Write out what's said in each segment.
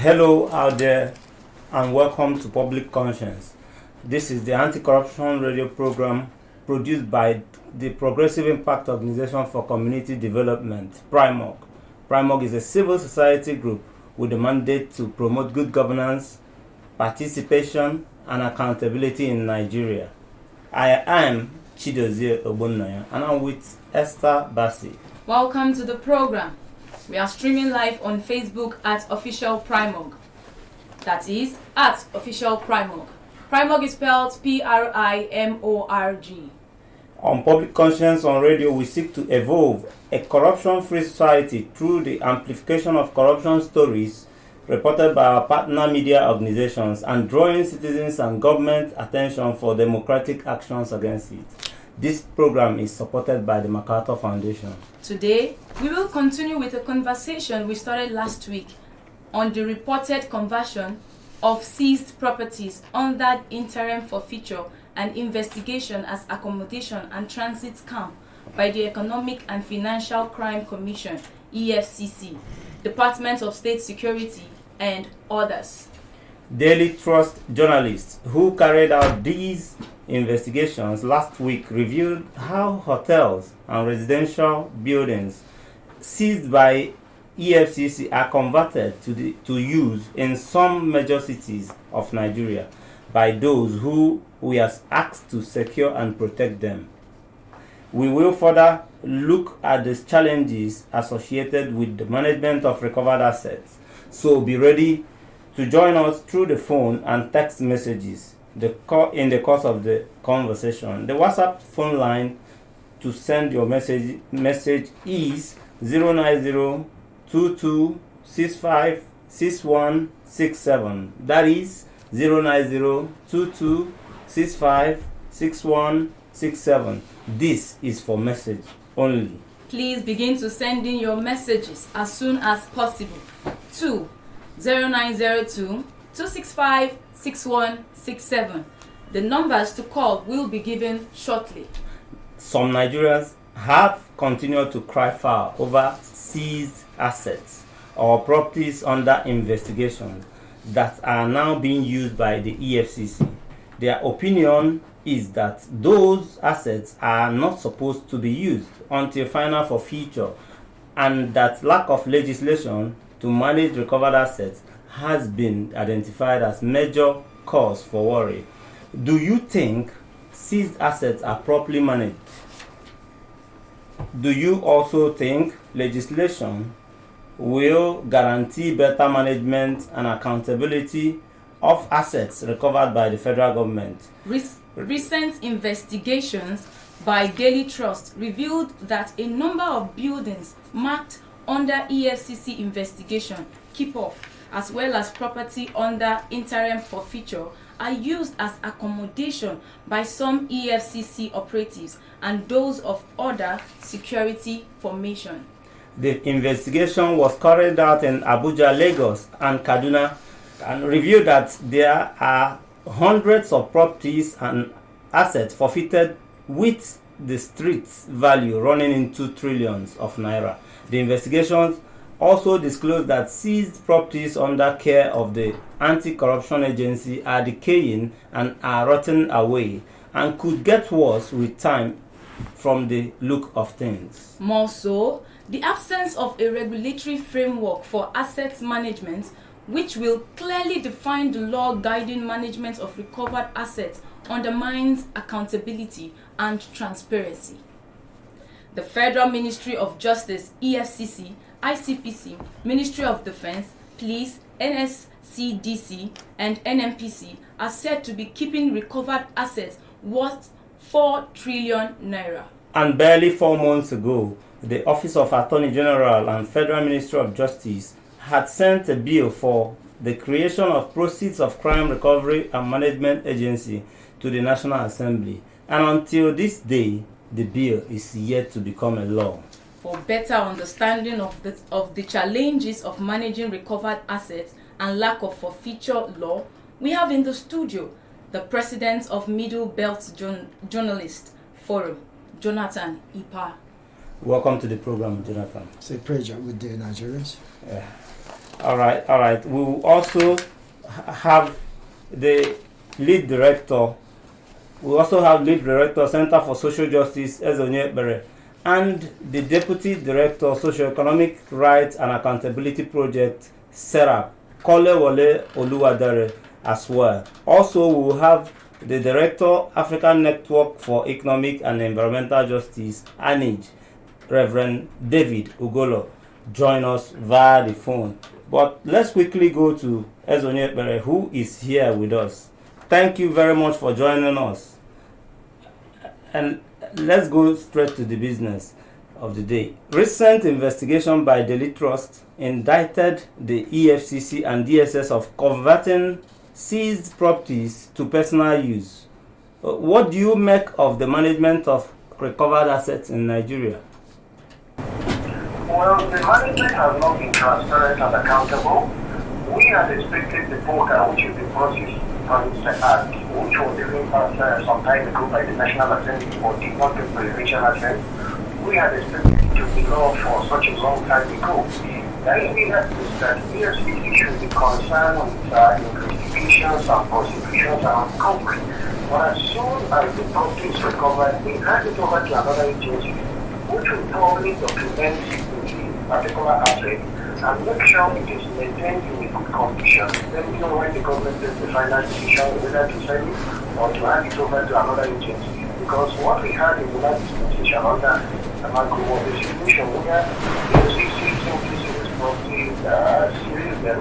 Hello out there and welcome to Public Conscience. This is the anti-corruption radio program produced by the Progressive Impact Organization for Community Development, PRIMOG. PRIMOG is a civil society group with the mandate to promote good governance, participation and accountability in Nigeria. I am Chidozie Ogbonnaya and I'm with Esther Bassi. Welcome to the program. We are streaming live on Facebook at Official PRIMOG. That is, at Official PRIMOG. PRIMOG is spelled PRIMORG. On Public Conscience on Radio, we seek to evolve a corruption-free society through the amplification of corruption stories reported by our partner media organizations and drawing citizens and government attention for democratic actions against it. This program is supported by the MacArthur Foundation. Today, we will continue with a conversation we started last week on the reported conversion of seized properties under interim forfeiture and investigation as accommodation and transit scam by the Economic and Financial Crime Commission, EFCC, Department of State Security, and others. Daily Trust journalists who carried out these investigations last week revealed how hotels and residential buildings seized by EFCC are converted to use in some major cities of Nigeria by those who we are asked to secure and protect them. We will further look at the challenges associated with the management of recovered assets. So be ready to join us through the phone and text messages in the course of the conversation. The WhatsApp phone line to send your message is 09022656167. That is 09022656167. This is for message only. Please begin to send in your messages as soon as possible to 0902-265-6167. The numbers to call will be given shortly. Some Nigerians have continued to cry foul over seized assets or properties under investigation that are now being used by the EFCC. Their opinion is that those assets are not supposed to be used until final forfeiture, and that lack of legislation to manage recovered assets has been identified as major cause for worry. Do you think seized assets are properly managed? Do you also think legislation will guarantee better management and accountability of assets recovered by the federal government? Recent investigations by Daily Trust revealed that a number of buildings marked under EFCC investigation, keep-off, as well as property under interim forfeiture are used as accommodation by some EFCC operatives and those of other security formation. The investigation was carried out in Abuja, Lagos, and Kaduna and revealed that there are hundreds of properties and assets forfeited with the street value running into trillions of naira. The investigations also disclosed that seized properties under care of the anti-corruption agency are decaying and are rotting away and could get worse with time from the look of things. More so, the absence of a regulatory framework for assets management which will clearly define the law guiding management of recovered assets undermines accountability and transparency. The Federal Ministry of Justice, EFCC, ICPC, Ministry of Defense, Police, NSCDC, and NMPC are said to be keeping recovered assets worth 4 trillion naira. And barely 4 months ago, the Office of Attorney General and Federal Ministry of Justice had sent a bill for the creation of Proceeds of Crime Recovery and Management Agency to the National Assembly. And until this day, the bill is yet to become a law. For better understanding of the challenges of managing recovered assets and lack of forfeiture law, we have in the studio the president of Middle Belt Journalist Forum, Jonathan Ipa. Welcome to the program, Jonathan. It's a pleasure with the Nigerians. All right, all right. We will also have the lead director. We also have lead director, Center for Social Justice, Ezonye Bere, and the deputy director, Socio-Economic Rights and Accountability Project, SERAP, Kolewole Oluwadare, as well. Also, we will have the director, African Network for Economic and Environmental Justice, ANIJ, Reverend David Ugolo, join us via the phone. But let's quickly go to Ezonye Bere, who is here with us. Thank you very much for joining us. And let's go straight to the business of the day. Recent investigation by Daily Trust indicted the EFCC and DSS of converting seized properties to personal use. What do you make of the management of recovered assets in Nigeria? Well, the management has not been transparent and accountable. We had expected the portal, which is the Process Police Act, which was even passed some time ago by the National Assembly, but did not get presidential assent. We had expected it to be law for such a long time ago. The idea is that EFCC should be concerned with investigations and prosecutions and recovery. But as soon as the property is recovered, they hand it over to another agency, which will probably document the particular asset and make sure it is maintained in a good condition. Then you know when the government takes the final decision whether to sell it or to hand it over to another agency. Because what we had in the last dispensation under the Marco was a situation where the FCC simply seizes properties, series them,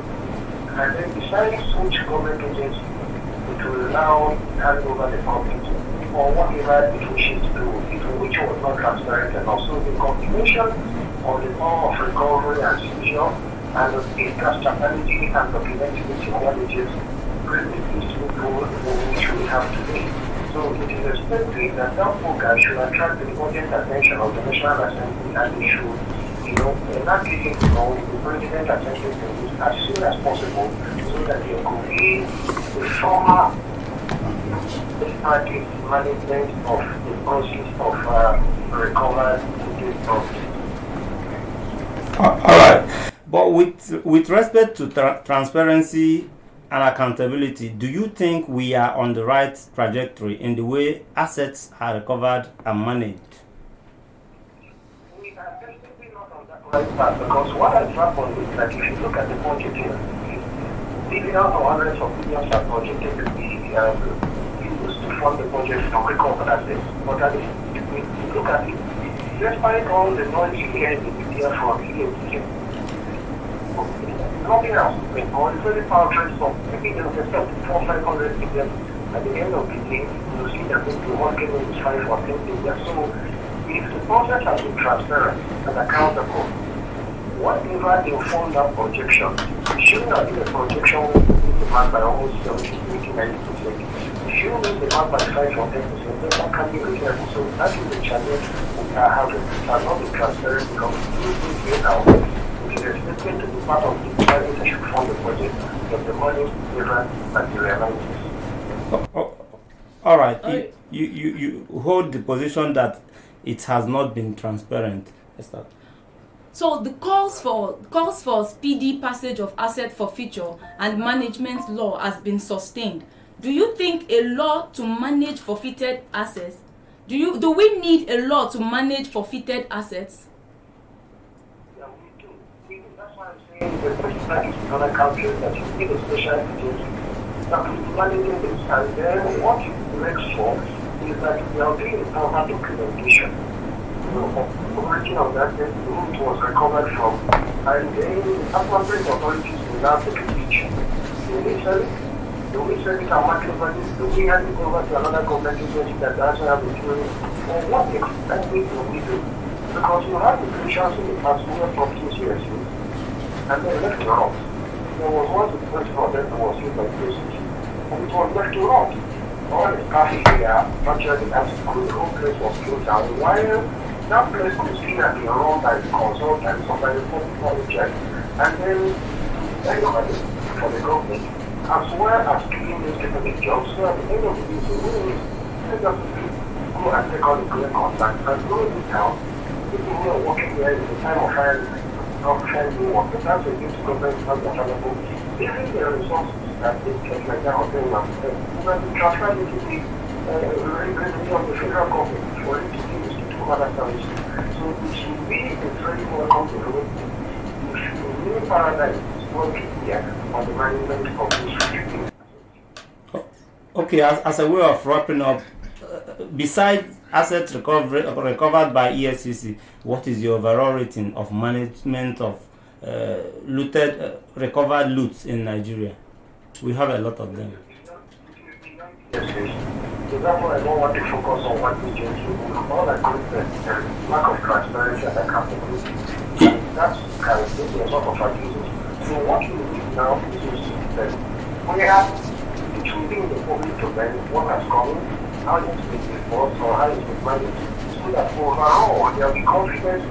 and then decides which government agency it will now hand over the property or whatever it wishes to do, which was not transparent enough. So the combination of the power of recovery and seizure and the fiscal stability and documentability knowledges really is to go which we have today. So it is expected that that program should attract the urgent attention of the National Assembly and they should, enact it into law with the President attention to this as soon as possible so that there could be a former systematic management of the process of recovered property. All right. But with respect to transparency and accountability, do you think we are on the right trajectory in the way assets are recovered and managed? We are definitely not on that right path because what has happened is that if you look at the budget here, billions or hundreds of billions are projected to be used to fund the budget from recovered assets. But if we look at it, despite all the noise you hear in the media from EFCC, nothing else. Or the very power trades of maybe there was a 400-500 billion. At the end of the day, you see that maybe 1 billion is 5 or 10 billion. So if the process has been transparent and accountable, whatever informed that projection, it shouldn't have been a projection with demand by almost 70, 80, 90%. If you meet demand by 5 or 10%, then that can be reasonable. So that is the challenge we are having. It has not been transparent because it is here now. It is expected to be part of the planning that should fund the project, but the money never materializes. All right. You hold the position that it has not been transparent. Esther. So the calls for speedy passage of asset forfeiture and management law has been sustained. Do you think a law to manage forfeited assets? Do we need a law to manage forfeited assets? Yeah, we do. That's why I'm saying the best practice in other countries that you need a special agency that is managing this, and then what it makes for is that we are doing a proper documentation. Origin of that the root was recovered from, and then appropriate authorities will now take a picture. Do we sell it and market over this? Do we hand it over to another government agency that doesn't have a jury? Or what exactly do we do? Because you have the patients in the past who were properties here, and they left to rot. There was once a place for them that was used by the agency, and it was left to rot. All the staff here, naturally, as the whole place was closed down, while that place could still have been run by the consultants or by the public project, and then anybody for the government, as well as giving these people the jobs. So at the end of the day, the rule is just go and take all the great contracts and go in town. People who are working here in the time of hiring professional work. But that's a good government is not available. Even the resources that they take like that hotel will be transferred into the revenue of the federal government for it to be used to do other services. So it should be a very welcome development. It should be a new paradigm working here on the management of this. Okay, as a way of wrapping up, besides assets recovered by EFCC, what is your overall rating of management of recovered loots in Nigeria? We have a lot of them. So therefore, I don't want to focus on what we just do. All I could say is lack of transparency and accountability. That's characteristic of a lot of our users. So what we need now is to see that we have including the public domain, what has come, how it's been reported or how it's been managed, so that overall there will be confidence.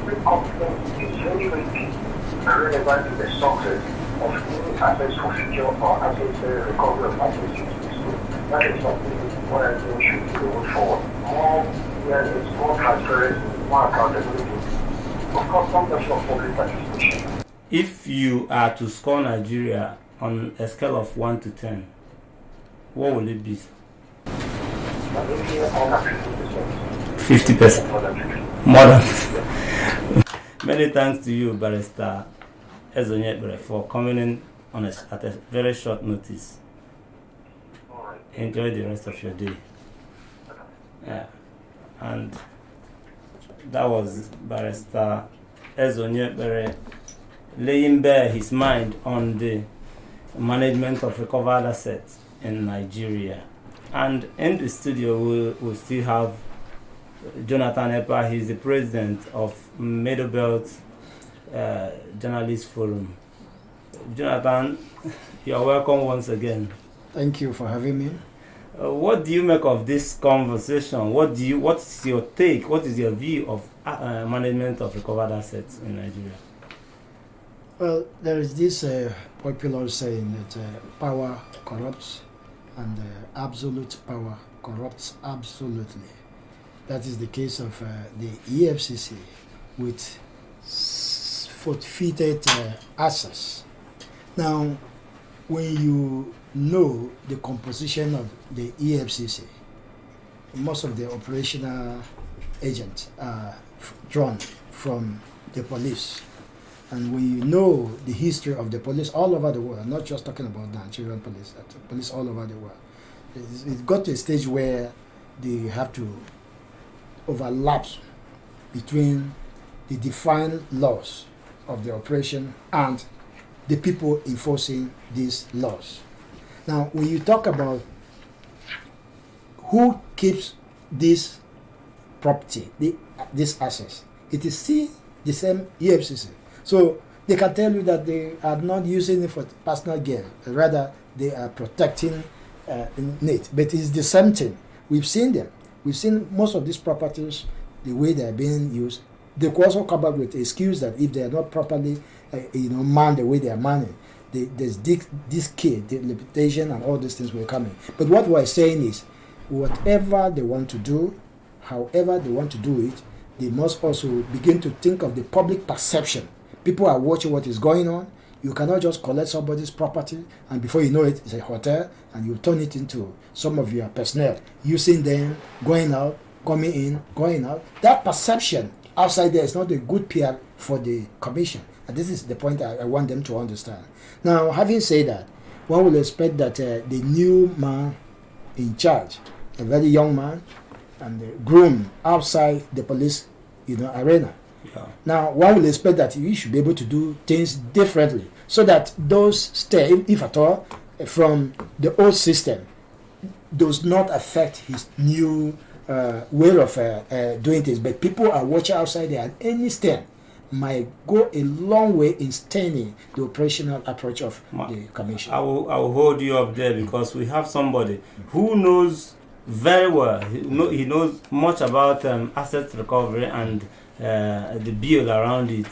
This confidence is very, very key and relevant to the success of any assets for future or assets recovery of assets. So that is something what I think should be going forward. More transparency, more accountability. Of course, some level of public participation. If you are to score Nigeria on a scale of 1 to 10, what will it be? 50%. More than 50%. Many thanks to you, Barrister Ezonyekbere, for coming in on at a very short notice. Enjoy the rest of your day. Yeah. And that was Barrister Ezonyekbere laying bare his mind on the management of recovered assets in Nigeria. And in the studio we'll still have Jonathan Epa. He's the president of Middle Belt Journalist Forum. Jonathan, you're welcome once again. Thank you for having me. What do you make of this conversation? What's your take? What is your view of management of recovered assets in Nigeria? Well, there is this popular saying that power corrupts and absolute power corrupts absolutely. That is the case of the EFCC with forfeited assets. Now, when you know the composition of the EFCC, most of the operational agents are drawn from the police. And when you know the history of the police all over the world, not just talking about the Nigerian police, police all over the world, it got to a stage where they have to overlap between the defined laws of the operation and the people enforcing these laws. Now, when you talk about who keeps this property, these assets, it is still the same EFCC. So they can tell you that they are not using it for personal gain, rather they are protecting it. But it's the same thing. We've seen them. We've seen most of these properties, the way they are being used. They could also come up with an excuse that if they are not properly manned the way they are manned, there's this kid, the limitation and all these things were coming. But what we're saying is, whatever they want to do, however they want to do it, they must also begin to think of the public perception. People are watching what is going on. You cannot just collect somebody's property and before you know it, it's a hotel and you turn it into some of your personnel, using them, going out, coming in, going out. That perception outside there is not a good PR for the commission. And this is the point I want them to understand. Now, having said that, one will expect that the new man in charge, a very young man, and groomed outside the police arena. Yeah. Now, one will expect that he should be able to do things differently so that those stay, if at all, from the old system does not affect his new way of doing things. But people are watching outside there, and any step might go a long way in staining the operational approach of the commission. I will hold you up there because we have somebody who knows very well. He knows much about asset recovery and the bill around it.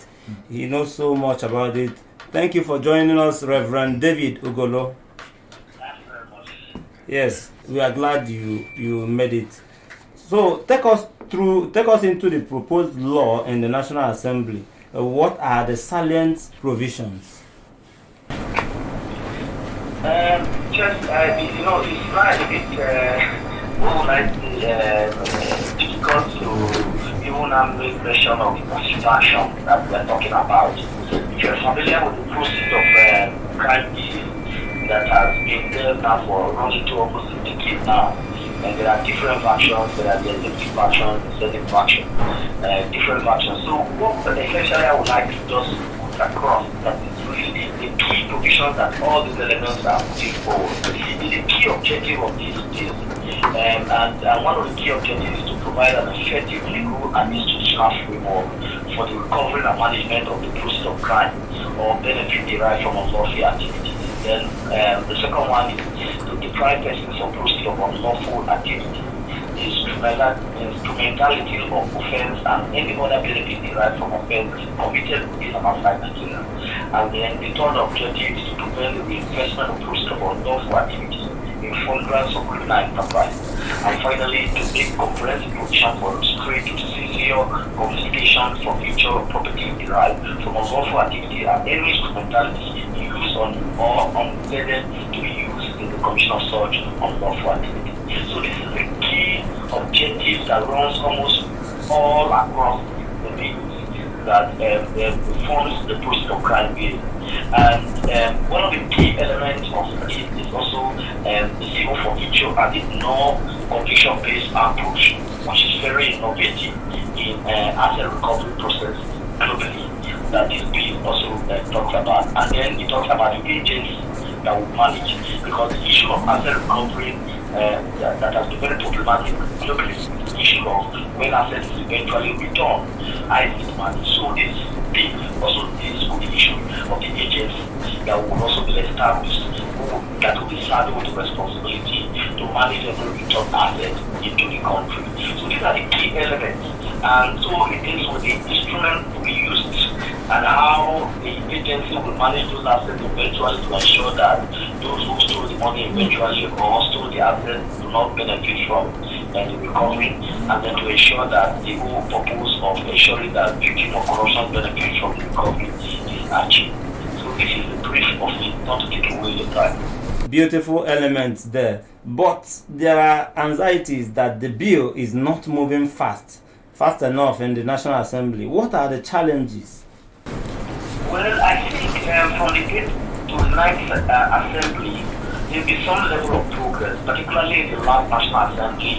He knows so much about it. Thank you for joining us, Reverend David Ugolo. Yes, we are glad you made it. So take us into the proposed law in the National Assembly what are the salient provisions? It's not a bit more likely difficult to even make mention of the satisfaction that we are talking about. If you're familiar with the process of crime that has been there now for running to almost a decade now, and there are different factions, there are the executive faction, the executive faction, different factions. So what essentially I would like to just put across that is really the key provisions that all these elements are putting forward. The key objective of this is, and one of the key objectives is to provide an effective legal and institutional framework for the recovery and management of the process of crime or benefit derived from unlawful activities. Then the second one is to deprive persons of proceeds of unlawful activity, the instrumentality of offense and any other benefit derived from offense committed within and outside Nigeria. And then the third objective is to prevent the reinvestment of proceeds of unlawful activity in furtherance of criminal enterprise. And finally, to make comprehensive provision for restraint to seizure, confiscation for future property derived from unlawful activity and any instrumentality used on or intended to be used in the commission of such unlawful activity. So this is the key objective that runs almost all across the bills that forms the process of crime bill. And one of the key elements of it is also the civil forfeiture and the non-conviction-based approach, which is very innovative in asset recovery process globally, that this bill also talks about. And then it talks about the agencies that will manage, because the issue of asset recovery that has been very problematic globally is the issue of when assets is eventually returned. So this bill also deals with the issue of the agency that will also be established, that will be saddled with the responsibility to manage every return asset into the country. So these are the key elements. And so it deals with the instrument to be used and how the agency will manage those assets eventually to ensure that those who stole the money eventually or stole the assets do not benefit from the recovery, and then to ensure that the whole purpose of ensuring that victim of corruption benefits from the recovery is achieved. So this is the brief of it, not to take away the time. Beautiful elements there, but there are anxieties that the bill is not moving fast enough in the National Assembly. What are the challenges? Well, I think from the 8th to the 9th Assembly, there will be some level of progress, particularly in the last National Assembly,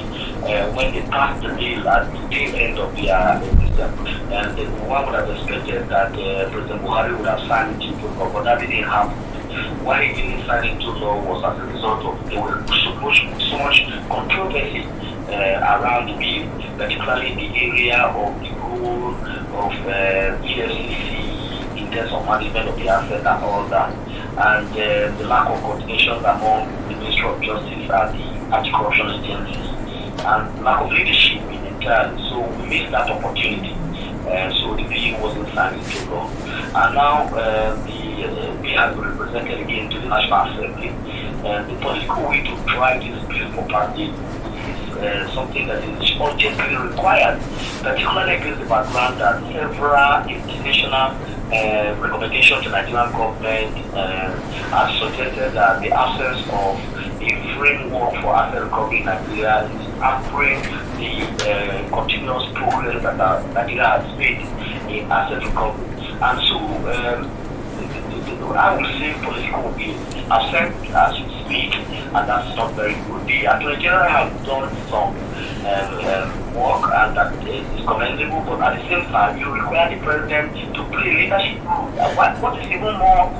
when they passed the bill at the tail end of their system. And one would have expected that President Buhari would have signed it into law, but that didn't happen. Why he didn't sign it into law was as a result of there was so much controversy around the bill, particularly in the area of the role of EFCC in terms of management of the asset and all that, and the lack of coordination among the Ministry of Justice and the anti-corruption agencies, and lack of leadership in entirely. So we missed that opportunity. So the bill wasn't signed into law. And now the bill has been represented again to the National Assembly. The political will to drive this bill for party is something that is urgently required, particularly against the background that several international recommendations to the Nigerian government have suggested that the absence of a framework for asset recovery in Nigeria is hampering the continuous progress that Nigeria has made in asset recovery. And so I would say political will be absent as we speak, and that's not very good. The Attorney General has done some work, and that is commendable, but at the same time, you require the President to play leadership role. What is even more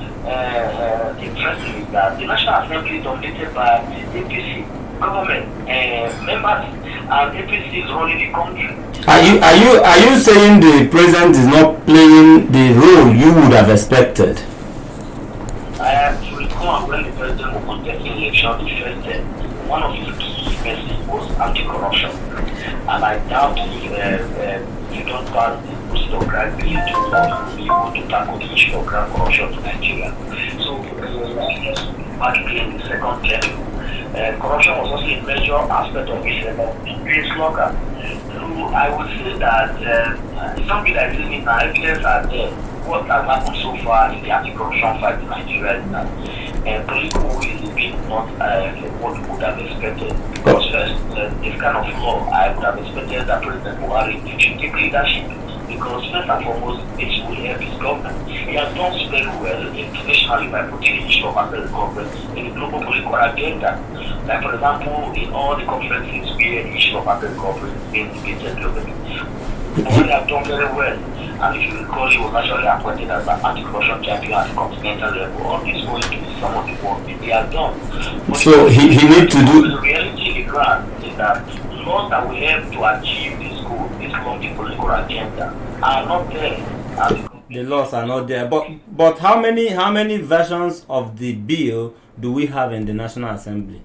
interesting is that the National Assembly is dominated by APC government members, and APC is running the country. Are you saying the President is not playing the role you would have expected? I have to recall when the President was contesting election the first time, one of his key messages was anti-corruption. And I doubt if you don't pass the process of crime bill into law, you will be able to tackle the issue of grand corruption in Nigeria. So, particularly in the second term, corruption was also a major aspect of his slogan. So I would say that It's something that is in our evidence are there. What has happened so far in the anti-corruption fight in Nigeria is that political will is a bit not what we would have expected. Because first, this kind of law, I would have expected that President Buhari should take leadership. Because first and foremost, it will help his government. He has done very well internationally by putting the issue of asset recovery in the global political agenda. Like for example, in all the conferences where the issue of asset recovery is being debated globally. Buhari have done very well. And if you recall, he was actually appointed as an anti-corruption champion at the continental level. All this going to be some of the work that they have done. But So he need to do. The reality in the ground is that laws that will help to achieve this goal, this lofty political agenda, are not there. The laws are not there. But how many versions of the bill do we have in the National Assembly?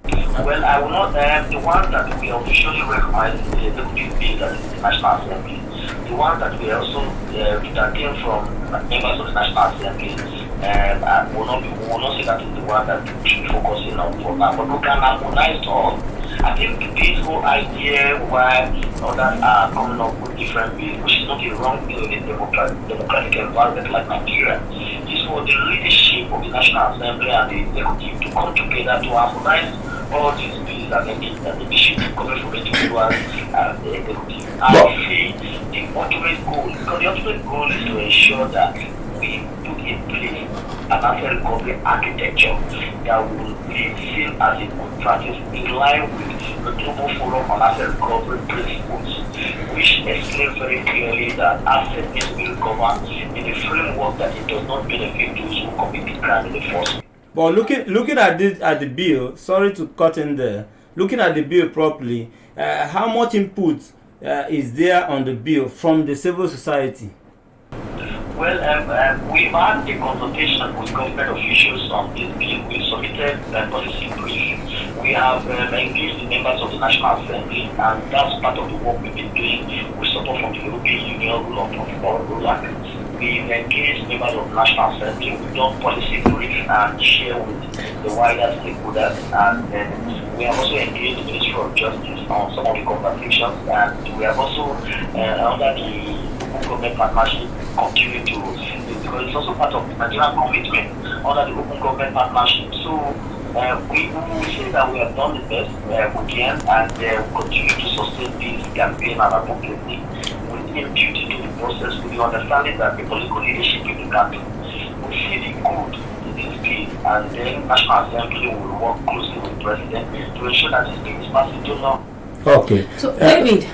Well, I will not the one that we officially recognize is the executive bill that is in the National Assembly. The one that we also that came from members of the National Assembly will not say that is the one that we should be focusing on for now. But we can harmonize all. I think this whole idea why others are coming up with different bills, which is not a wrong thing in a democratic environment like Nigeria, is for the leadership of the National Assembly and the executive to come together to harmonize all these bills and the issue coming from individuals and the executive. I see the ultimate goal, because the ultimate goal is to ensure that we put in place an asset recovery architecture that will be seen as a good practice in line with the Global Forum on Asset Recovery principles, which explain very clearly that assets need to be recovered in a framework that it does not benefit those who commit the crime in the first place. But looking at the bill, sorry to cut in there. Looking at the bill properly, how much input is there on the bill from the civil society? Well, we've had a consultation with government officials on this bill. We submitted a policy brief. We have engaged the members of the National Assembly, and that's part of the work we've been doing with support from the European Union rule of We've engaged members of the National Assembly. We've done policy brief and share with the wider stakeholders, and we have also engaged the Ministry of Justice on some of the conversations, and we have also under the government partnership continue to, because it's also part of the Nigerian commitment under the open government partnership. So we will say that we have done the best we can, and we continue to sustain this campaign and advocacy with impunity to the process, with the understanding that the political leadership in the country will see the good in this bill, and then National Assembly will work closely with the President to ensure that this bill is passed into law. Okay. So, David,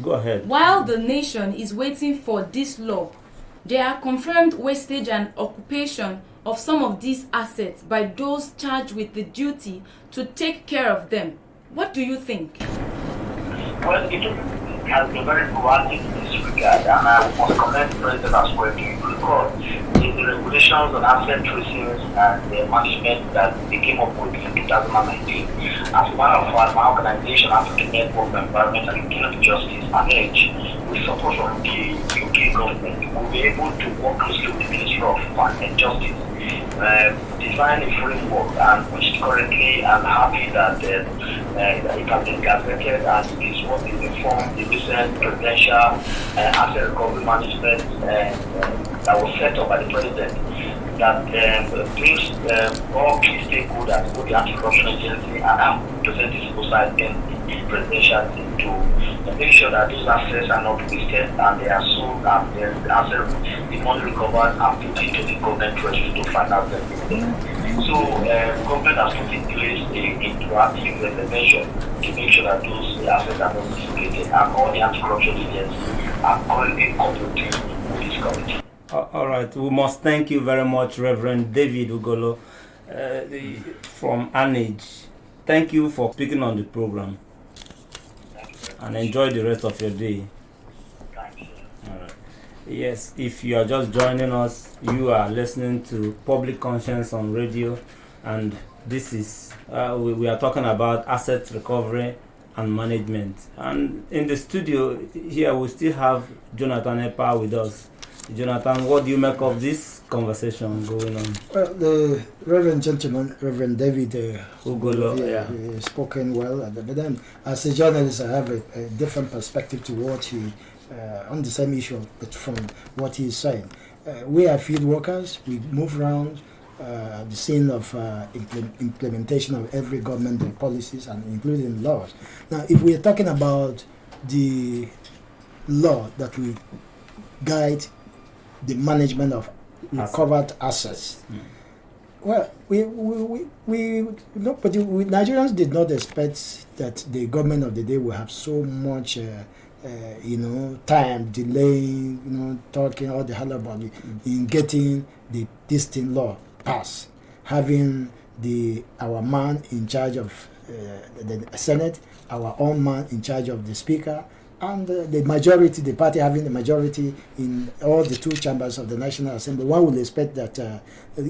go ahead. While the nation is waiting for this law, there are confirmed wastage and occupation of some of these assets by those charged with the duty to take care of them. What do you think? Well, it has been very proactive in this regard, and I must commend the President as well. Because in the regulations on asset tracing and the management that they came up with in 2019, as a matter of fact, my organization, African Network for Environment and Community Justice, and EDGE, with support from the UK government, will be able to work closely with the Ministry of Justice, design a framework, and which currently I'm happy that it has been gazetted and is what is informed the recent presidential asset recovery management that was set up by the President, that brings all key stakeholders, both the anti-corruption agency and representing civil society in the presidential team to make sure that those assets are not wasted and they are sold and the money recovered and put into the government treasury to finance them. So government has put in place a proactive measure to make sure that those assets are not dissipated, and all the anti-corruption agencies are currently cooperating with this committee. All right, we must thank you very much, Reverend David Ugolo from ANAGE. Thank you for speaking on the program, and enjoy the rest of your day. Thank you. All right. Yes, if you are just joining us, you are listening to Public Conscience on radio, and this is we are talking about asset recovery and management. And in the studio here, we still have Jonathan Epa with us. Jonathan, what do you make of this conversation going on? Well, the Reverend Gentleman, Reverend David Ugolo, spoken well, but then as a journalist, I have a different perspective to what he on the same issue, but from what he's saying. We are field workers. We move around the scene of implementation of every government policies and including laws. Now, if we are talking about the law that will guide the management of recovered assets, well, Nigerians did not expect that the government of the day will have so much time delaying, talking all the hullabaloo in getting this thing law passed, having our man in charge of the Senate, our own man in charge of the Speaker, and the majority, the party having the majority in all the two chambers of the National Assembly. One would expect that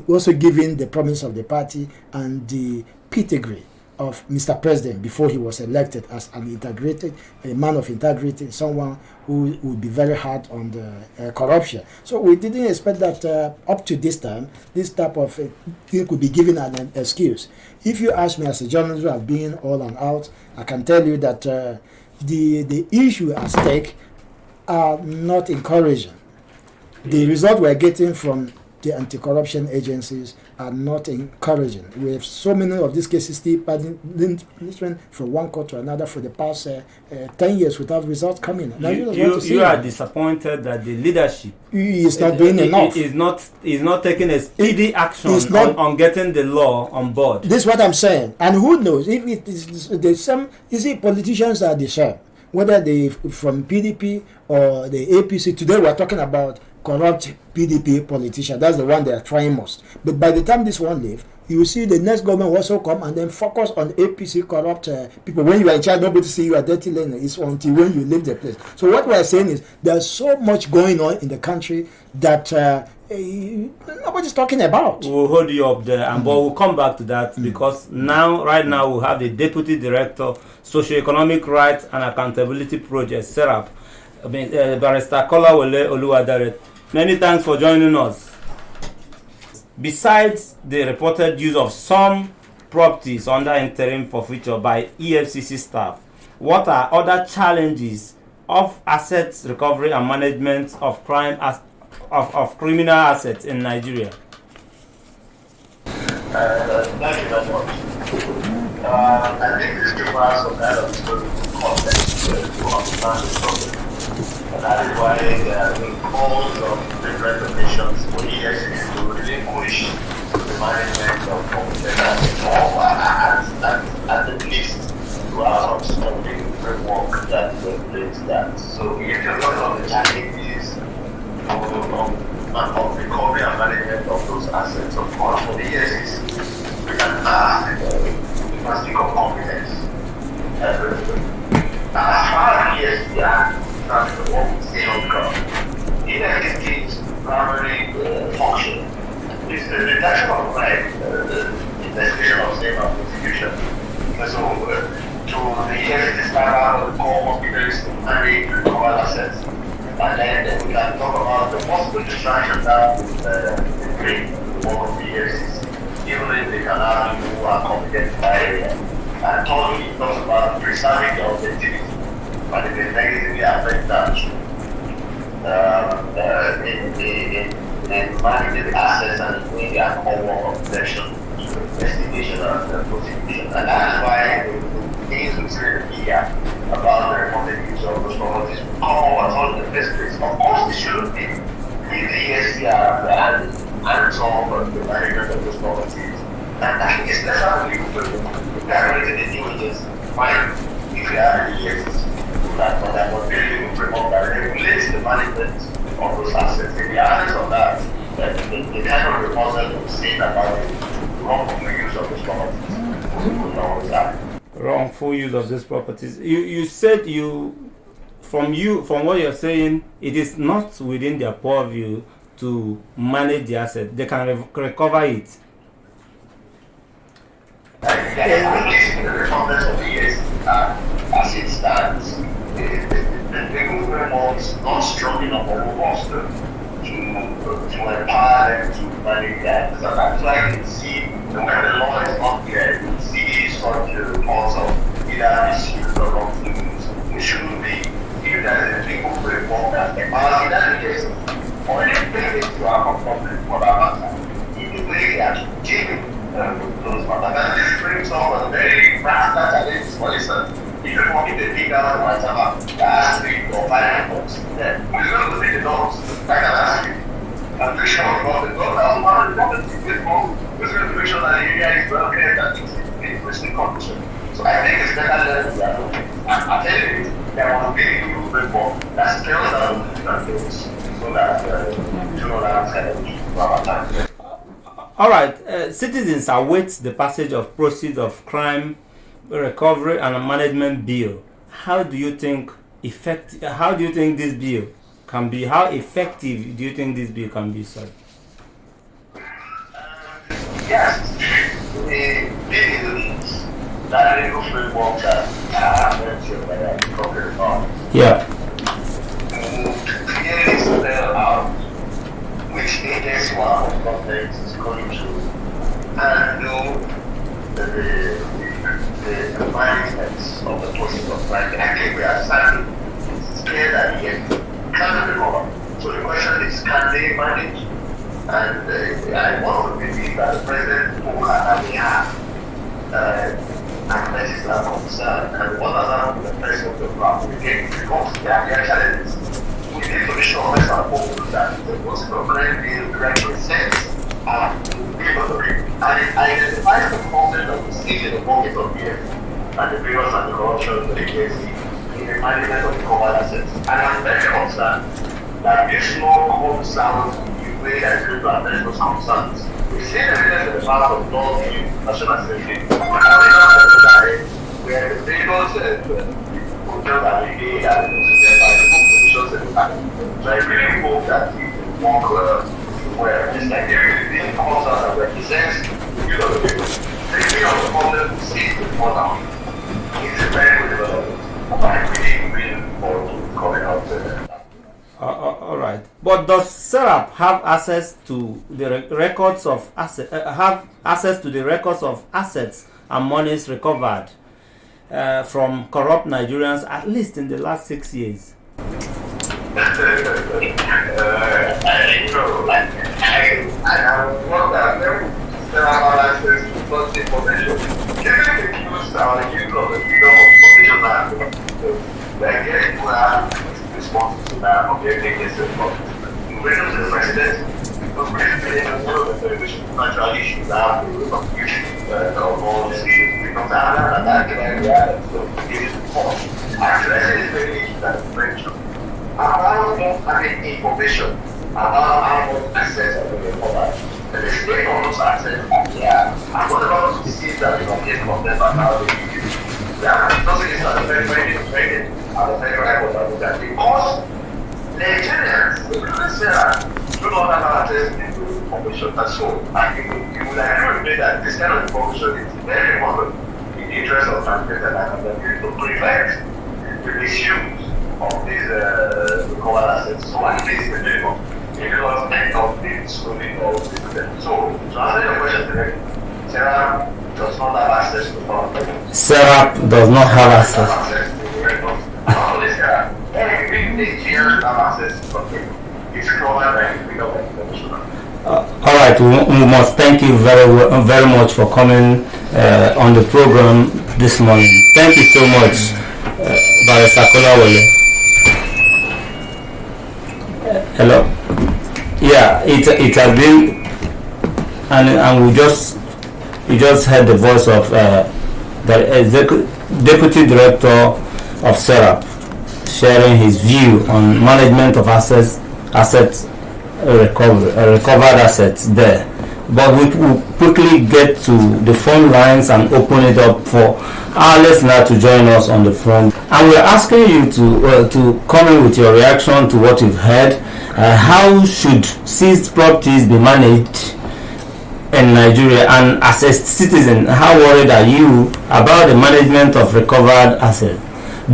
also given the promise of the party and the pedigree of Mr. President before he was elected as a man of integrity, someone who would be very hard on the corruption. So we didn't expect that up to this time, this type of thing could be given an excuse. If you ask me as a journalist who has been all and out, I can tell you that the issue at stake are not encouraging. The result we're getting from the anti-corruption agencies are not encouraging. We have so many of these cases still punishment from one court to another for the past 10 years without results coming. You are disappointed that the leadership is not doing enough. Is not taking a speedy action on getting the law on board. This is what I'm saying. And who knows if it is the same? You see, politicians are the same, whether they from PDP or the APC. Today we're talking about corrupt PDP politician. That's the one they are trying most. But by the time this one leaves, you will see the next government will also come and then focus on APC corrupt people. When you are in charge, nobody see you are dirty lane. It's until when you leave the place. So what we are saying is there's so much going on in the country that nobody's talking about. We'll hold you up there, but we'll come back to that because right now we have the Deputy Director, Socioeconomic Rights and Accountability Project, SERAP, Barrister Kolawole Oluwadare. Many thanks for joining us. Besides the reported use of some properties under interim forfeiture by EFCC staff, what are other challenges of assets recovery and management of criminal assets in Nigeria? Thank you very much. I think this requires some kind of context to understand the problem. And that is why there have been calls of different officials for years to relinquish the management of at the least to have some sort of framework that regulates that. So if you look at the challenges of recovery and management of those assets, of course, for the years we can ask, we must think of competence. As far as yes, that's what we say on ground. EFCC's primary function is the reduction of crime, the investigation of same and prosecution. So, to the EFCC standard, the core competence to manage recovered assets. And then we can talk about the possible distraction that would bring the work of the EFCC, even if they can have people who are competent in that area. And thirdly, it talks about preserving the objectivity. But it will negatively affect that in managing the assets and doing their core work of protection, investigation, and prosecution. And that is why the things we say in the media about the reported use of those properties will come over at all in the first place. Of course, it should be with the ESCR and some of the management of those properties. And I think it's necessarily evaluating the images. Fine, if you have the ESCR. That was really good framework that regulates the management of those assets. In the absence of that, the kind of reports that we've seen about the wrongful use of those properties. Wrongful use of these properties. You said from what you're saying, it is not within their purview to manage the asset. They can recover it. Yes, the respondents of the years as it stands. The movement is not strong enough or robust to empower them to manage that. So that's why you can see when the law is not there, you can see such reports of either misuse or wrongful use. It shouldn't be. If that is a legal framework that empowers that case or anything to our public for that matter. In the way that dealing with those matters. And this brings up a very practical challenge for instance. If you want to be legal or whatever, that has 3 or 5 reports, then we're going to take the norms. I can ask you. I'm pretty sure about the law. That's one of the problems with more. We're going to make sure that the area is well clear that it's in interesting condition. So I think it's better than that. I'm telling you, there will be a new report that scales down different things so that you know that kind of time. All right, citizens await the passage of Proceeds of Crime Recovery and Management Bill. How do you think this bill can be? How effective do you think this bill can be, sir? Yes, the bill that legal framework that I mentioned that I covered on. Yeah. Clearly spell out which agency one of government is going to handle the management of the process of crime. I think we are starting to clear that yet can recover. So the question is, can they manage? And I want to believe that the president spoke at the half and that is our concern. And what has happened with the president of the block? Again, because there are challenges. We need to be sure that the process of crime bill represents people to be. And it identifies the concept of the state in the pocket of the and the previous and the corruption to the agency in the management of the covered assets. And I'm very concerned that this law comes out in a way that is going to address those concerns. We've seen evidence in the past of law in national security. Where the vehicles hotels are regained and considered by the conditions in the past. So I really hope that we work where this Nigeria comes out and represents the view of the people. Thinking of the problem we see before now is a very good development. I really look forward to coming out to that. All right, but does SERAP have access to the records of assets and monies recovered from corrupt Nigerians, at least in the last 6 years? I have worked out there. There are access to such information. Given the use our use of the freedom of information that getting to have responses to that of their cases in relation to the president, but really in the world of television, natural issues that of all these issues because that can be added. So it is important. Actually, I think it's very easy that mentioned. About having information about how much access are being covered. And the state of those access and what about the disease that we don't get from them and how they use it. Nothing is not very training and the very important that because Nigerians, including Sarah, do not have access to information at all. And you would agree with me that this kind of information is very important in the interest of transgender and to prevent the misuse of these recovered assets. So at least the minimum, if you want to make of the schooling of the students. So to answer your question directly, Sarah does not have access to funds. SERAP does not have access. To the records. Not only Sarah, every Nigerian have access to something. It's covered by the freedom of information. All right, we must thank you very much for coming on the program this morning. Thank you so much, Barrister Kolawole. Hello. Yeah, it has been, and you just heard the voice of the Deputy Director of SERAP sharing his view on management of recovered assets there. But we will quickly get to the phone lines and open it up for our listener to join us on the phone. And we're asking you to come in with your reaction to what you've heard. How should seized properties be managed in Nigeria? And as a citizen, how worried are you about the management of recovered assets?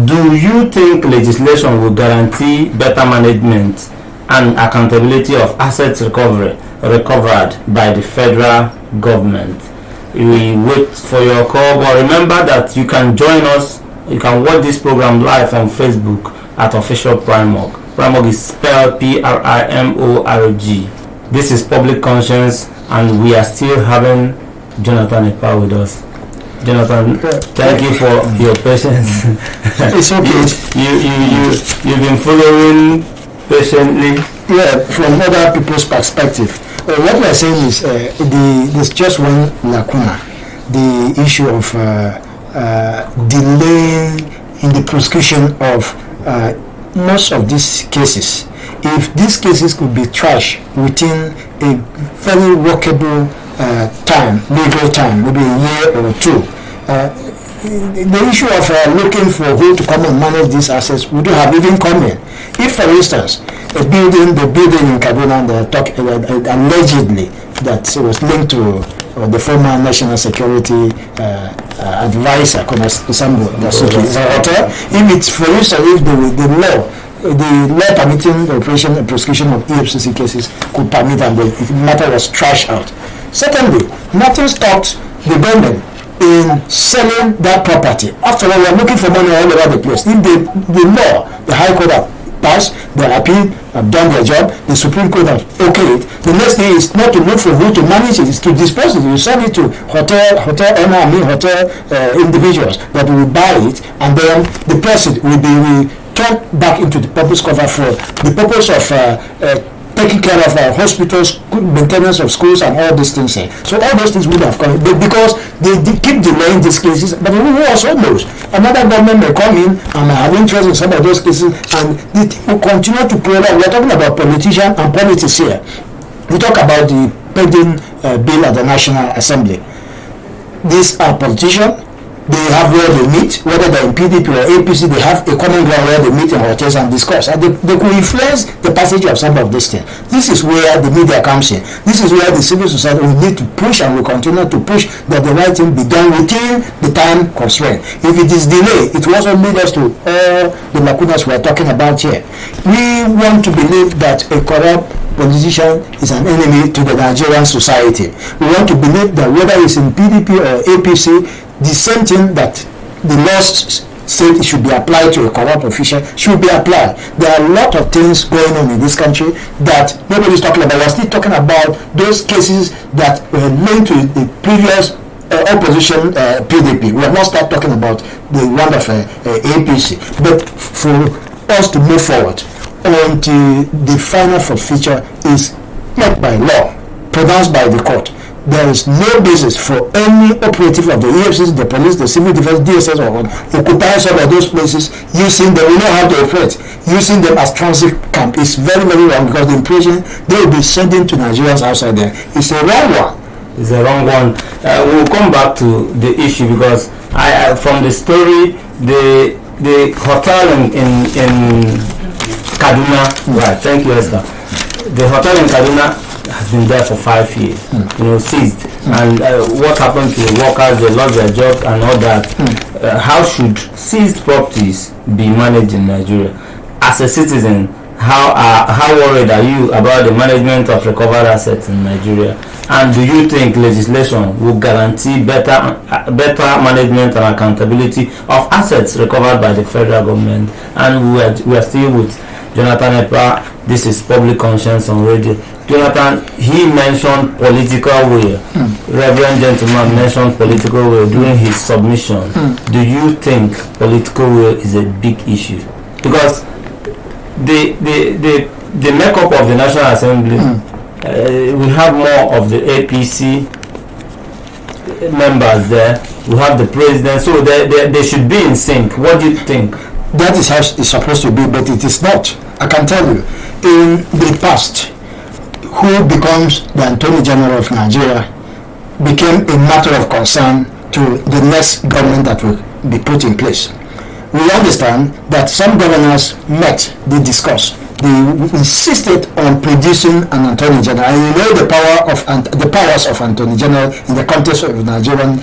Do you think legislation will guarantee better management and accountability of assets recovered by the federal government? We wait for your call, but remember that you can join us. You can watch this program live on Facebook at official Primorg. Primorg is spelled P-R-I-M-O-R-G. This is Public Conscience, and we are still having Jonathan Epa with us. Jonathan, thank you for your patience. It's okay. You've been following patiently. Yeah, from other people's perspective. What we are saying is there's just one lacuna, the issue of delaying in the prosecution of most of these cases. If these cases could be trashed within a very workable time, legal time, maybe a year or two, the issue of looking for who to come and manage these assets would have even come in. If, for instance, the building in Kaduna, allegedly that it was linked to the former national security advisor, Sambo, if it's, for instance, if the law permitting the operation and prosecution of EFCC cases could permit, and the matter was trashed out. Secondly, nothing stopped the government in selling that property. After all, we are looking for money all over the place. If the law, the High Court have passed, the appeal have done their job, the Supreme Court have okayed, the next thing is not to look for who to manage it, it's to dispose it. You sell it to hotel individuals that will buy it, and then the proceeds will be turned back into the public cover for the purpose of taking care of our hospitals, good maintenance of schools, and all these things. So all those things would have come, because they keep delaying these cases. But who also knows? Another government may come in and may have interest in some of those cases, and the thing will continue to prolong. We're talking about politicians and politics here. We talk about the pending bill at the National Assembly. These are politicians. They have where they meet, whether they're in PDP or APC, they have a common ground where they meet in hotels and discuss. And they could influence the passage of some of these things. This is where the media comes in. This is where the civil society will need to push, and will continue to push, that the right thing be done within the time constraint. If it is delayed, it will also lead us to all the lacunas we are talking about here. We want to believe that a corrupt politician is an enemy to the Nigerian society. We want to believe that whether it's in PDP or APC, the same thing that the laws said it should be applied to a corrupt official should be applied. There are a lot of things going on in this country that nobody is talking about. We're still talking about those cases that were linked to the previous opposition PDP. We have not started talking about the one of APC. But for us to move forward until the final forfeiture is not by law, pronounced by the court, there is no basis for any operative of the EFCC, the police, the civil defense, DSS, or occupying some of those places, using them. We know how to operate. Using them as transit camp is very, very wrong, because the impression they will be sending to Nigerians outside there is a wrong one. It's a wrong one. We'll come back to the issue, because I from the story, the hotel in Kaduna, right? Thank you, Esther. The hotel in Kaduna has been there for 5 years, seized. And what happened to the workers? They lost their jobs and all that. How should seized properties be managed in Nigeria? As a citizen, how worried are you about the management of recovered assets in Nigeria? And do you think legislation will guarantee better management and accountability of assets recovered by the federal government? And we are still with Jonathan Epa. This is Public Conscience on Radio. Jonathan, he mentioned political will. Reverend gentleman mentioned political will during his submission. Do you think political will is a big issue? Because the makeup of the National Assembly, we have more of the APC members there. We have the president, so they should be in sync. What do you think? That is how it's supposed to be, but it is not. I can tell you, in the past, who becomes the Attorney General of Nigeria became a matter of concern to the next government that will be put in place. We understand that some governors met, they discussed, they insisted on producing an Attorney General. And you know the powers of Attorney General in the context of Nigerian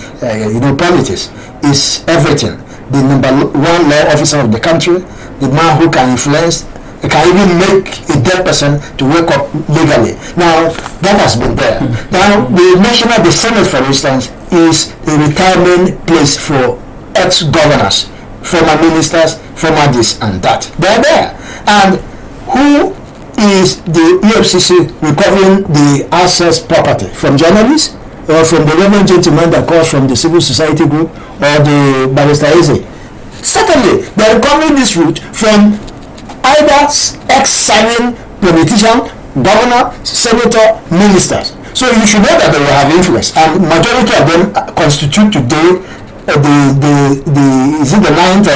politics is everything. The number one law officer of the country, the man who can influence, can even make a dead person to wake up legally. Now, that has been there. Now, the Senate, for instance, is a retirement place for ex-governors, former ministers, former this and that. They are there. And who is the EFCC recovering the access property? From journalists or from the reverend gentleman that comes from the civil society group or the barrister Eze? Certainly, they are recovering this route from either ex-serving politician, governor, senator, ministers. So you should know that they will have influence, and majority of them constitute today the ninth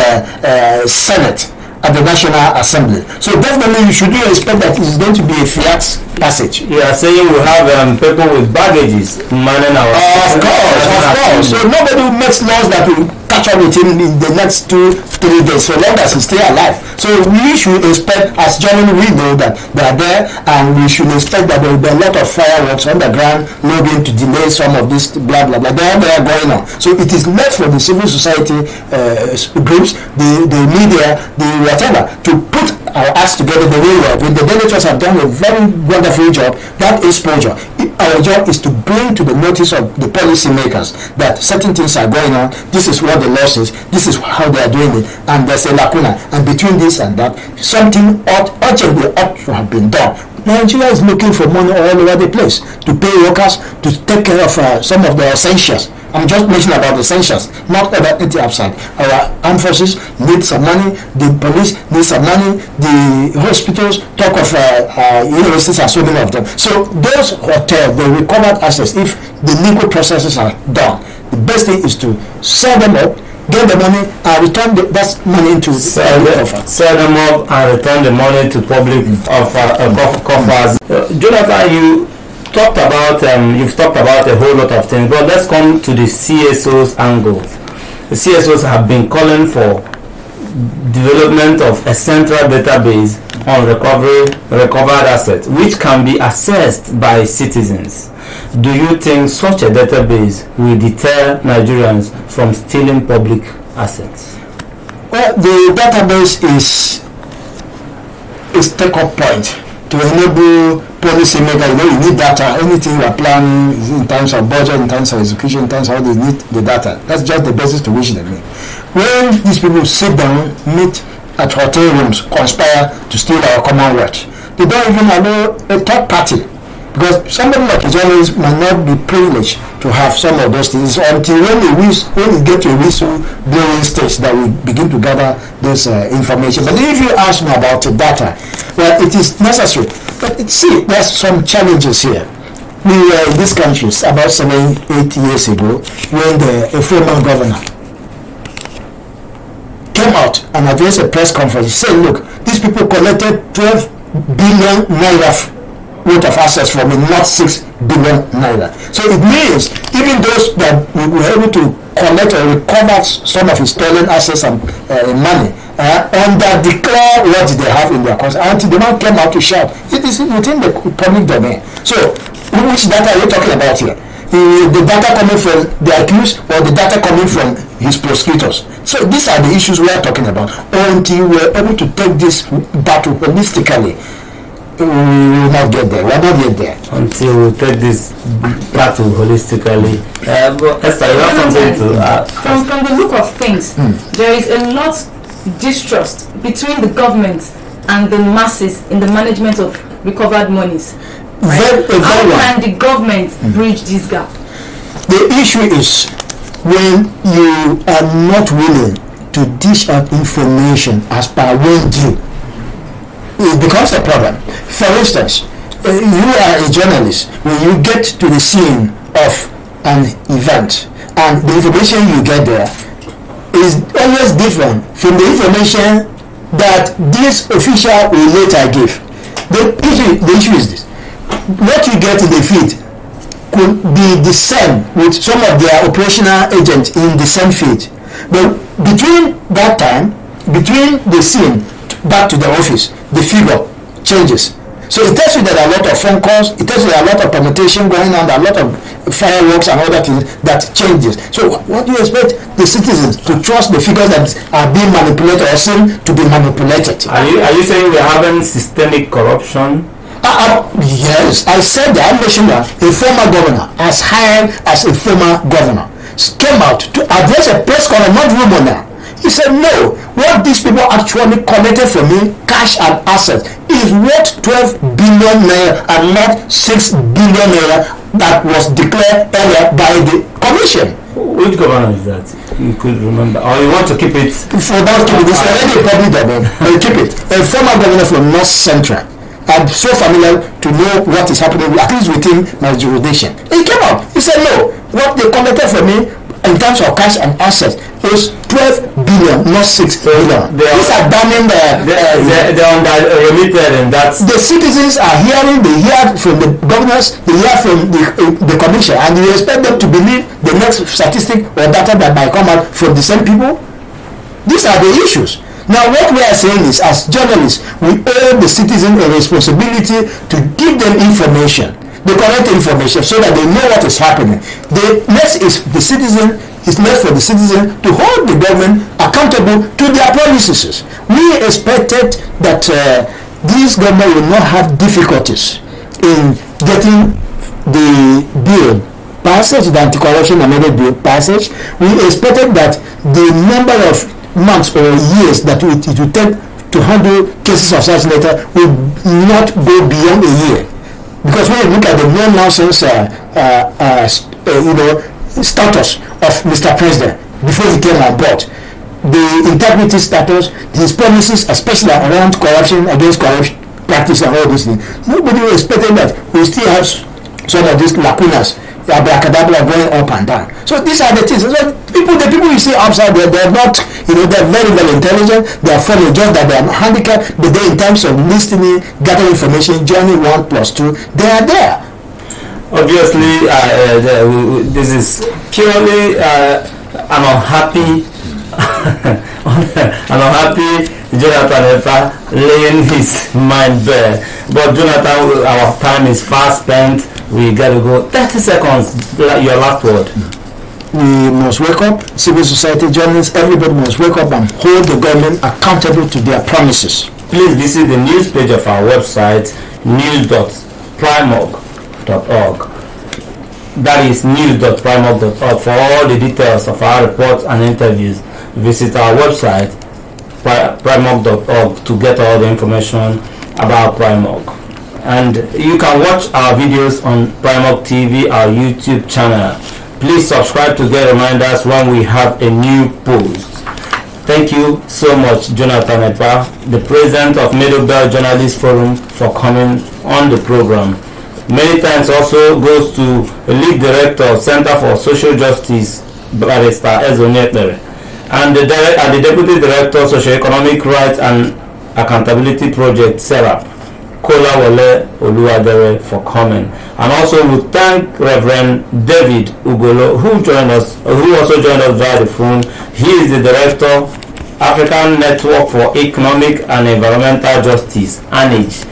Senate at the National Assembly. So definitely you should expect that it is going to be a fiat passage. You are saying we have people with baggages manning our... Of course. So nobody makes laws that will catch up with him in the next 2-3 days, so long as he's still alive. So we should expect, as generally we know that they are there, and we should expect that there will be a lot of fireworks underground lobbying to delay some of this blah blah blah. They are going on. So it is left for the civil society groups, the media, the whatever, to put our acts together the way we are. The denators have done a very wonderful job. That exposure. Our job is to bring to the notice of the policymakers that certain things are going on. This is what the law says. This is how they are doing it, and there's a lacuna. And between this and that, something urgently ought to have been done. Nigeria is looking for money all over the place to pay workers, to take care of some of the essentials. I'm just mentioning about the essentials, not other anything outside. Our armed forces need some money, the police need some money, the hospitals, talk of universities and so many of them. So those hotels, the recovered assets, if the legal processes are done, the best thing is to sell them up, get the money, and return that money into sell them up and return the money to public coffers. Jonathan, you've talked about a whole lot of things, but let's come to the CSO's angle. The CSOs have been calling for development of a central database on recovered assets, which can be accessed by citizens. Do you think such a database will deter Nigerians from stealing public assets? Well, the database is take-up point to enable policymakers. You need data. Anything you are planning in terms of budget, in terms of execution, in terms of how they need the data. That's just the basis to which they meet. When these people sit down, meet at hotel rooms, conspire to steal our common wealth, they don't even allow a third party, because somebody like a journalist might not be privileged to have some of those things until when we get to a whistle-blowing stage that we begin to gather this information. But if you ask me about the data, well, it is necessary. But see, there's some challenges here. We were in this country about 7-8 years ago when a former governor came out and addressed a press conference. He said, look, these people collected 12 billion naira worth of assets from me, not 6 billion naira. So it means even those that we were able to collect or recover some of his stolen assets and money, declare what they have in their accounts until the man came out to shout. It is within the public domain. So which data are you talking about here? The data coming from the accused or the data coming from his prosecutors? So these are the issues we are talking about. Until we are able to take this battle holistically, we will not get there. We are not yet there. Until we take this battle holistically. Esther, you have something to From the look of things, there is a lot distrust between the government and the masses in the management of recovered monies. Right? How can the government bridge this gap? The issue is when you are not willing to dish out information as per when due, it becomes a problem. For instance, you are a journalist. When you get to the scene of an event and the information you get there is always different from the information that this official will later give. The issue is this. What you get in the feed could be the same with some of their operational agents in the same feed. But between that time, between the scene back to the office, the figure changes. So it tells you that a lot of phone calls, it tells you a lot of permutation going on, a lot of fireworks and other things that changes. So what do you expect the citizens to trust the figures that are being manipulated or seem to be manipulated? Are you saying we're having systemic corruption? Yes, I said that. I mentioned that a former governor, as hired as a former governor, came out to address a press conference, not rumor now. He said, no, what these people actually collected from me, cash and assets, is worth 12 billion naira and not 6 billion naira that was declared earlier by the commission. Which governor is that? You could remember. Or you want to keep it? For that, keep it. It's already a public domain. But keep it. A former governor from North Central. I'm so familiar to know what is happening, at least within my jurisdiction. He came out. He said, no, what they collected from me in terms of cash and assets is 12 billion, not 6 billion. These are damning they're remitted, and that's the citizens are hearing. They hear from the governors, they hear from the commission, and you expect them to believe the next statistic or data that might come out from the same people. These are the issues. Now, what we are saying is, as journalists, we owe the citizen a responsibility to give them information, the correct information, so that they know what is happening. The next is the citizen. It's left for the citizen to hold the government accountable to their promises. We expected that this government will not have difficulties in getting the bill passage, the anti-corruption amendment bill passage. We expected that the number of months or years that it will take to handle cases of such matter will not go beyond a year. Because when you look at the no-nonsense status of Mr. President before he came on board, the integrity status, his promises, especially around corruption, against corruption practice and all these things, nobody expected that. We still have some of these lacunas, abracadabra, going up and down. So these are the things. So the people you see outside there, they're not, they're very, very intelligent. They are funny, just that they are handicapped. But they, in terms of listening, gathering information, journey 1 + 2, they are there. Obviously, this is purely an unhappy Jonathan Epa laying his mind bare. But Jonathan, our time is fast spent. We got to go. 30 seconds, your last word. We must wake up, civil society journalists, everybody must wake up and hold the government accountable to their promises. Please visit the news page of our website, news.primorg.org. That is news.primorg.org for all the details of our reports and interviews. Visit our website, primorg.org, to get all the information about Primorg. And you can watch our videos on Primorg TV, our YouTube channel. Please subscribe to get reminders when we have a new post. Thank you so much, Jonathan Epa, the president of Middle Belt Journalists Forum, for coming on the program. Many thanks also goes to the lead director of Center for Social Justice, Barrister Ezonyekbere, and the deputy director of Socioeconomic Rights and Accountability Project, SERAP, Kolawole Oluwadere, for coming. And also we thank Reverend David Ugolo, who also joined us via the phone. He is the director, African Network for Economic and Environmental Justice, ANEJ.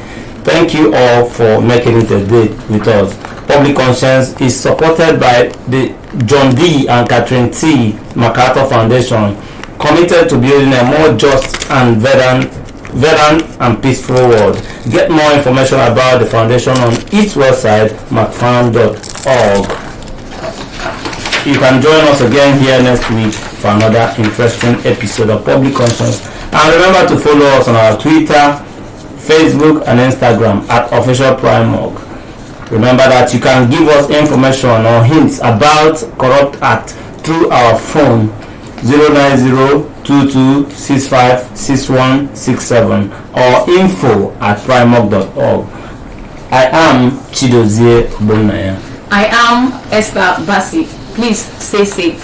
Thank you all for making it a day with us. Public Conscience is supported by the John D. and Catherine T. MacArthur Foundation, committed to building a more just and verdant and peaceful world. Get more information about the foundation on its website, macfarm.org. You can join us again here next week for another interesting episode of Public Conscience. And remember to follow us on our Twitter, Facebook and Instagram at Official Primorg. Remember that you can give us information or hints about Corrupt Act through our phone 09022656167 or info@primorg.org. I am Chidozie Bonaya. I am Esther Bassi. Please stay safe.